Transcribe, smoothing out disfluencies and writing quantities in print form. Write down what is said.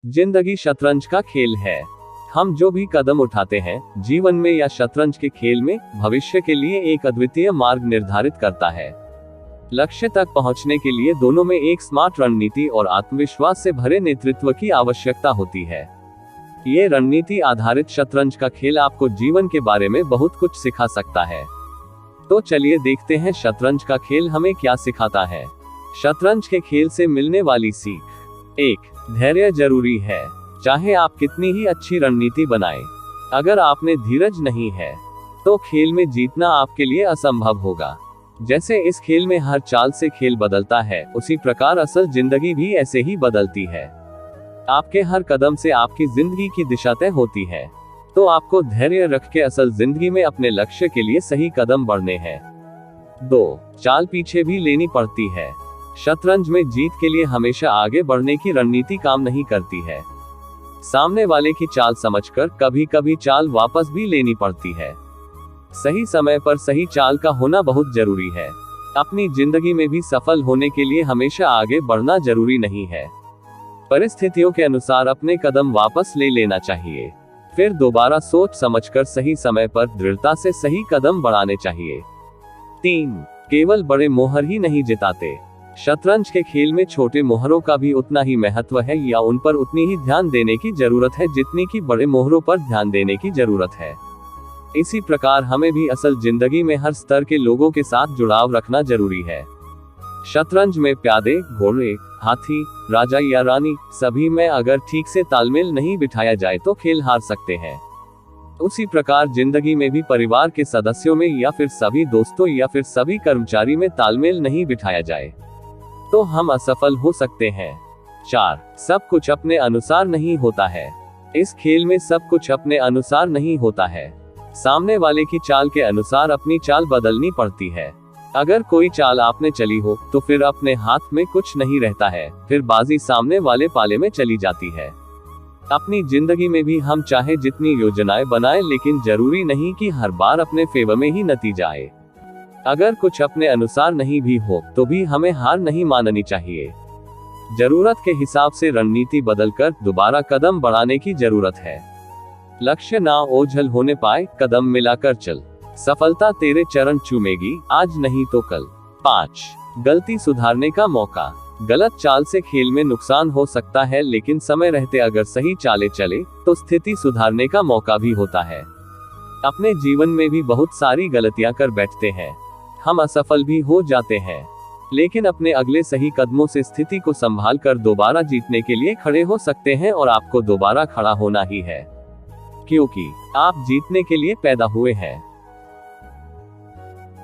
जिंदगी शतरंज का खेल है। हम जो भी कदम उठाते हैं जीवन में या शतरंज के खेल में, भविष्य के लिए एक अद्वितीय मार्ग निर्धारित करता है। लक्ष्य तक पहुंचने के लिए दोनों में एक स्मार्ट रणनीति और आत्मविश्वास से भरे नेतृत्व की आवश्यकता होती है। ये रणनीति आधारित शतरंज का खेल आपको जीवन के बारे में बहुत कुछ सिखा सकता है। तो चलिए देखते हैं शतरंज का खेल हमें क्या सिखाता है। शतरंज के खेल से मिलने वाली सीख। 1. धैर्य जरूरी है। चाहे आप कितनी ही अच्छी रणनीति बनाएं, अगर आप में धीरज नहीं है तो खेल में जीतना आपके लिए असंभव होगा। जैसे इस खेल में हर चाल से खेल बदलता है, उसी प्रकार असल जिंदगी भी ऐसे ही बदलती है। आपके हर कदम से आपकी जिंदगी की दिशा तय होती है, तो आपको धैर्य रख के असल जिंदगी में अपने लक्ष्य के लिए सही कदम बढ़ने हैं। 2. चाल पीछे भी लेनी पड़ती है। शतरंज में जीत के लिए हमेशा आगे बढ़ने की रणनीति काम नहीं करती है। सामने वाले की चाल समझकर कभी कभी चाल वापस भी लेनी पड़ती है। सही समय पर सही चाल का होना बहुत जरूरी है। अपनी जिंदगी में भी सफल होने के लिए हमेशा आगे बढ़ना जरूरी नहीं है। परिस्थितियों के अनुसार अपने कदम वापस ले लेना चाहिए, फिर दोबारा सोच समझकर सही समय पर दृढ़ता से सही कदम बढ़ाने चाहिए। 3. केवल बड़े मोहर ही नहीं जिताते। शतरंज के खेल में छोटे मोहरों का भी उतना ही महत्व है, या उन पर उतनी ही ध्यान देने की जरूरत है जितनी कि बड़े मोहरों पर ध्यान देने की जरूरत है। इसी प्रकार हमें भी असल जिंदगी में हर स्तर के लोगों के साथ जुड़ाव रखना जरूरी है। शतरंज में प्यादे, घोड़े, हाथी, राजा या रानी सभी में अगर ठीक से तालमेल नहीं बिठाया जाए तो खेल हार सकते हैं। उसी प्रकार जिंदगी में भी परिवार के सदस्यों में या फिर सभी दोस्तों या फिर सभी कर्मचारी में तालमेल नहीं बिठाया जाए तो हम असफल हो सकते हैं। 4. सब कुछ अपने अनुसार नहीं होता है। इस खेल में सब कुछ अपने अनुसार नहीं होता है। सामने वाले की चाल के अनुसार अपनी चाल बदलनी पड़ती है। अगर कोई चाल आपने चली हो तो फिर अपने हाथ में कुछ नहीं रहता है, फिर बाजी सामने वाले पाले में चली जाती है। अपनी जिंदगी में भी हम चाहे जितनी योजनाएं बनाएं, लेकिन जरूरी नहीं कि हर बार अपने फेवर में ही नतीजा आए। अगर कुछ अपने अनुसार नहीं भी हो तो भी हमें हार नहीं माननी चाहिए। जरूरत के हिसाब से रणनीति बदलकर दोबारा कदम बढ़ाने की जरूरत है। लक्ष्य ना ओझल होने पाए, कदम मिलाकर चल। सफलता तेरे चरण चूमेगी, आज नहीं तो कल। 5. गलती सुधारने का मौका। गलत चाल से खेल में नुकसान हो सकता है, लेकिन समय रहते अगर सही चाले चले तो स्थिति सुधारने का मौका भी होता है। अपने जीवन में भी बहुत सारी गलतियां कर बैठते हैं, हम असफल भी हो जाते हैं, लेकिन अपने अगले सही कदमों से स्थिति को संभाल कर दोबारा जीतने के लिए खड़े हो सकते हैं। और आपको दोबारा खड़ा होना ही है, क्योंकि आप जीतने के लिए पैदा हुए हैं।